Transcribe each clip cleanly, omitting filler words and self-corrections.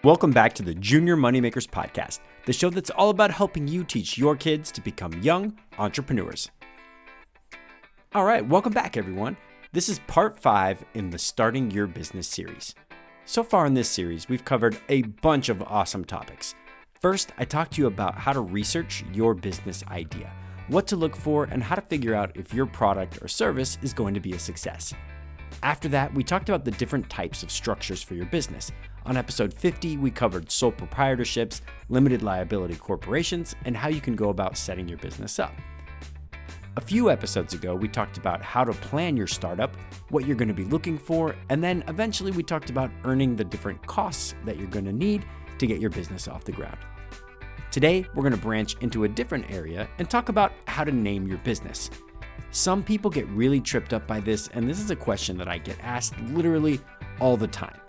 Welcome back to the Junior Moneymakers Podcast, the show that's all about helping you teach your kids to become young entrepreneurs. All right, welcome back, everyone. This is part 5 in the Starting Your Business series. So far in this series, we've covered a bunch of awesome topics. First, I talked to you about how to research your business idea, what to look for, and how to figure out if your product or service is going to be a success. After that, we talked about the different types of structures for your business. On episode 50, we covered sole proprietorships, limited liability corporations, and how you can go about setting your business up. A few episodes ago, we talked about how to plan your startup, what you're going to be looking for, and then eventually we talked about earning the different costs that you're going to need to get your business off the ground. Today, we're going to branch into a different area and talk about how to name your business. Some people get really tripped up by this, and this is a question that I get asked literally all the time.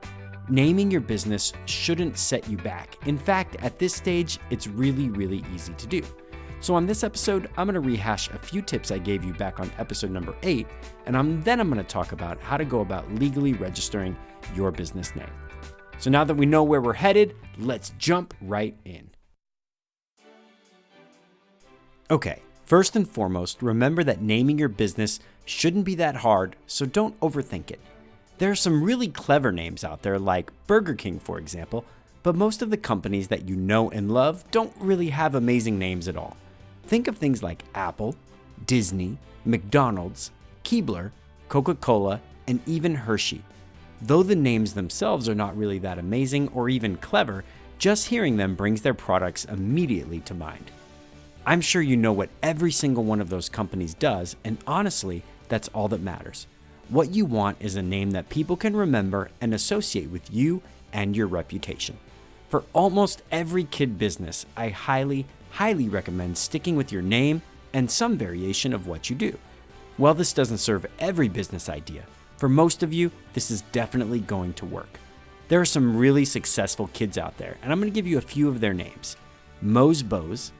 Naming your business shouldn't set you back. In fact, at this stage, it's really easy to do. So on this episode, I'm going to rehash a few tips I gave you back on episode number 8, and I'm going to talk about how to go about legally registering your business name. So now that we know where we're headed, let's jump right in. Okay, first and foremost, remember that naming your business shouldn't be that hard, so don't overthink it. There are some really clever names out there like Burger King, for example, but most of the companies that you know and love don't really have amazing names at all. Think of things like Apple, Disney, McDonald's, Keebler, Coca-Cola, and even Hershey. Though the names themselves are not really that amazing or even clever, just hearing them brings their products immediately to mind. I'm sure you know what every single one of those companies does, and honestly, that's all that matters. What you want is a name that people can remember and associate with you and your reputation. For almost every kid business, I highly recommend sticking with your name and some variation of what you do. While this doesn't serve every business idea, for most of you, this is definitely going to work. There are some really successful kids out there, and I'm going to give you a few of their names. Moe's Bows,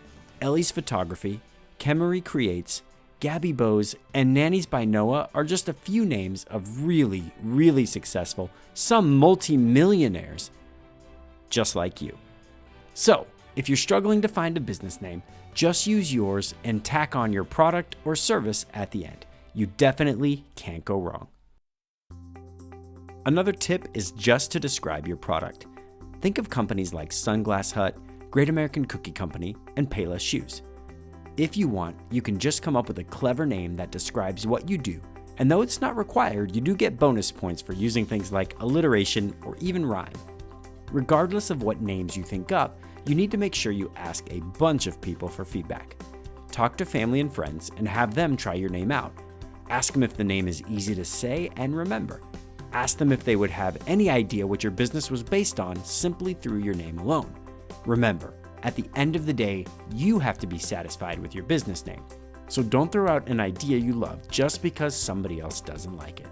Ellie's Photography, Kemery Creates, Gabby Bose, and Nannies by Noah are just a few names of really successful, some multi-millionaires, just like you. So, if you're struggling to find a business name, just use yours and tack on your product or service at the end. You definitely can't go wrong. Another tip is just to describe your product. Think of companies like Sunglass Hut, Great American Cookie Company, and Payless Shoes. If you want, you can just come up with a clever name that describes what you do, and though it's not required, you do get bonus points for using things like alliteration or even rhyme. Regardless of what names you think up, you need to make sure you ask a bunch of people for feedback. Talk to family and friends and have them try your name out. Ask them if the name is easy to say and remember. Ask them if they would have any idea what your business was based on simply through your name alone. Remember, at the end of the day, you have to be satisfied with your business name. So don't throw out an idea you love just because somebody else doesn't like it.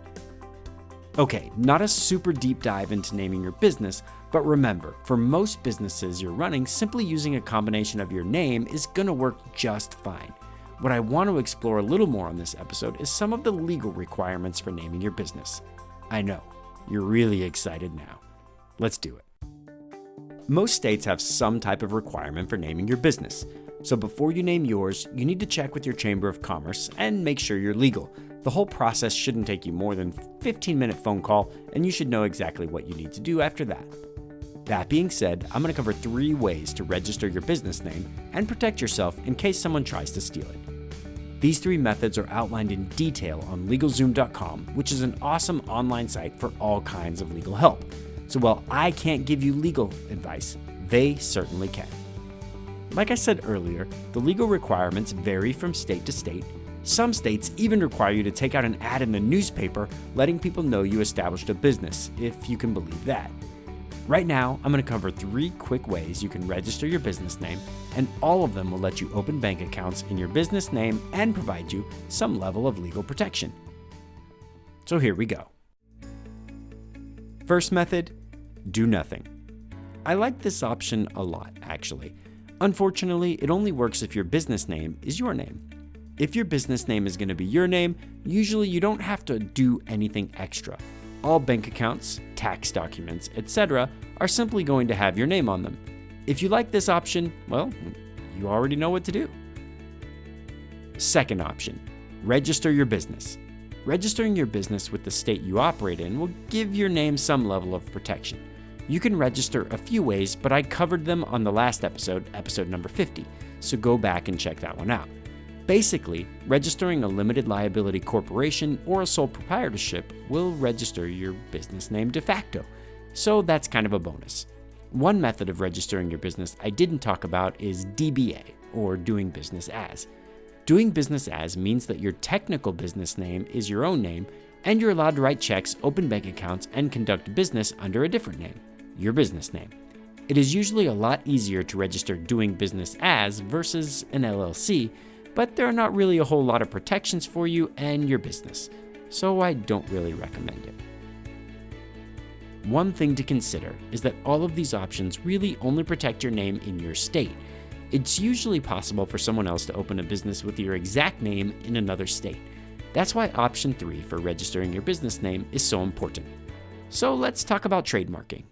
Okay, not a super deep dive into naming your business, but remember, for most businesses you're running, simply using a combination of your name is gonna work just fine. What I want to explore a little more on this episode is some of the legal requirements for naming your business. I know, you're really excited now. Let's do it. Most states have some type of requirement for naming your business. So before you name yours, you need to check with your Chamber of Commerce and make sure you're legal. The whole process shouldn't take you more than a 15-minute phone call, and you should know exactly what you need to do after that. That being said, I'm going to cover 3 ways to register your business name and protect yourself in case someone tries to steal it. These 3 methods are outlined in detail on LegalZoom.com, which is an awesome online site for all kinds of legal help. So while I can't give you legal advice, they certainly can. Like I said earlier, the legal requirements vary from state to state. Some states even require you to take out an ad in the newspaper letting people know you established a business, if you can believe that. Right now, I'm going to cover 3 quick ways you can register your business name, and all of them will let you open bank accounts in your business name and provide you some level of legal protection. So here we go. First method, do nothing. I like this option a lot, actually. Unfortunately, it only works if your business name is your name. If your business name is going to be your name, usually you don't have to do anything extra. All bank accounts, tax documents, etc. are simply going to have your name on them. If you like this option, well, you already know what to do. Second option, register your business. Registering your business with the state you operate in will give your name some level of protection. You can register a few ways, but I covered them on the last episode, episode number 50, so go back and check that one out. Basically, registering a limited liability corporation or a sole proprietorship will register your business name de facto, so that's kind of a bonus. One method of registering your business I didn't talk about is DBA, or doing business as. Doing business as means that your technical business name is your own name, and you're allowed to write checks, open bank accounts, and conduct business under a different name, your business name. It is usually a lot easier to register doing business as versus an LLC, but there are not really a whole lot of protections for you and your business, so I don't really recommend it. One thing to consider is that all of these options really only protect your name in your state. It's usually possible for someone else to open a business with your exact name in another state. That's why option 3 for registering your business name is so important. So let's talk about trademarking.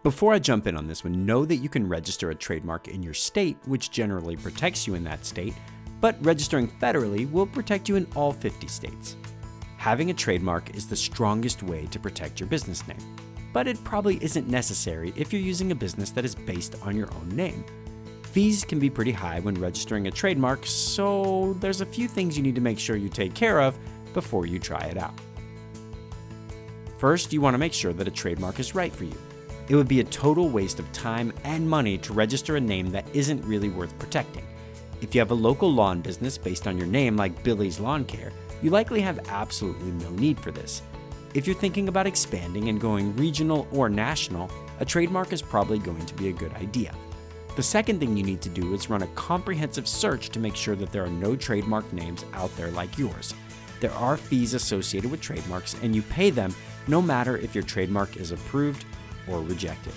Before I jump in on this one, know that you can register a trademark in your state, which generally protects you in that state, but registering federally will protect you in all 50 states. Having a trademark is the strongest way to protect your business name, but it probably isn't necessary if you're using a business that is based on your own name. Fees can be pretty high when registering a trademark, so there's a few things you need to make sure you take care of before you try it out. First, you want to make sure that a trademark is right for you. It would be a total waste of time and money to register a name that isn't really worth protecting. If you have a local lawn business based on your name like Billy's Lawn Care, you likely have absolutely no need for this. If you're thinking about expanding and going regional or national, a trademark is probably going to be a good idea. The second thing you need to do is run a comprehensive search to make sure that there are no trademark names out there like yours. There are fees associated with trademarks, and you pay them no matter if your trademark is approved or rejected.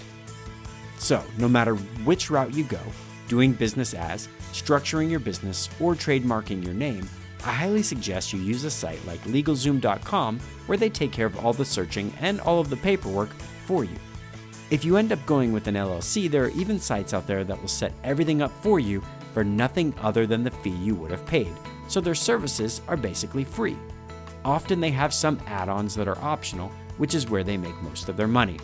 So, no matter which route you go, doing business as, structuring your business, or trademarking your name, I highly suggest you use a site like LegalZoom.com, where they take care of all the searching and all of the paperwork for you. If you end up going with an LLC, there are even sites out there that will set everything up for you for nothing other than the fee you would have paid, so their services are basically free. Often they have some add-ons that are optional, which is where they make most of their money.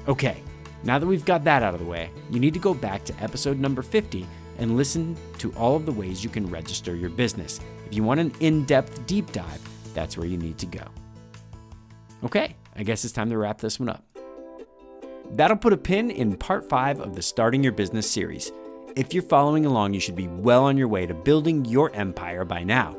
Okay, now that we've got that out of the way, you need to go back to episode number 50 and listen to all of the ways you can register your business. If you want an in-depth deep dive, that's where you need to go. Okay, I guess it's time to wrap this one up. That'll put a pin in part 5 of the Starting Your Business series. If you're following along, you should be well on your way to building your empire by now.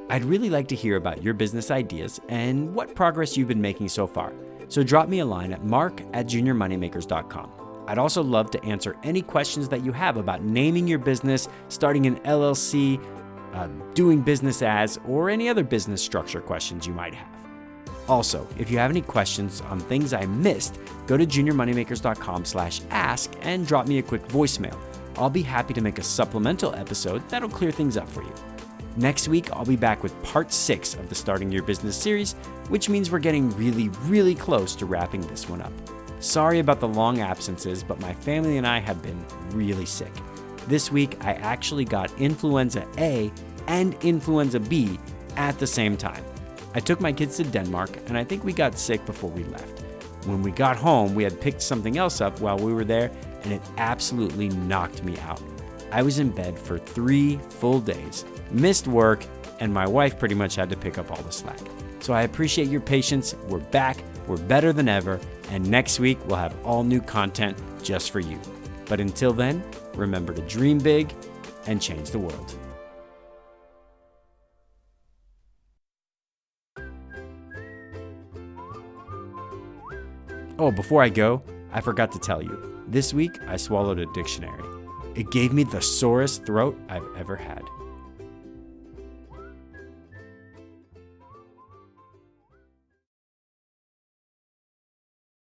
I'd really like to hear about your business ideas and what progress you've been making so far. So drop me a line at mark@juniormoneymakers.com. I'd also love to answer any questions that you have about naming your business, starting an LLC, doing business as, or any other business structure questions you might have. Also, if you have any questions on things I missed, go to juniormoneymakers.com/ask and drop me a quick voicemail. I'll be happy to make a supplemental episode that'll clear things up for you. Next week, I'll be back with part 6 of the Starting Your Business series, which means we're getting really, really close to wrapping this one up. Sorry about the long absences, but my family and I have been really sick. This week, I actually got influenza A and influenza B at the same time. I took my kids to Denmark, and I think we got sick before we left. When we got home, we had picked something else up while we were there, and it absolutely knocked me out. I was in bed for 3 full days, missed work, and my wife pretty much had to pick up all the slack. So I appreciate your patience. We're back, we're better than ever, and next week we'll have all new content just for you. But until then, remember to dream big and change the world. Oh, before I go, I forgot to tell you, this week I swallowed a dictionary. It gave me the sorest throat I've ever had.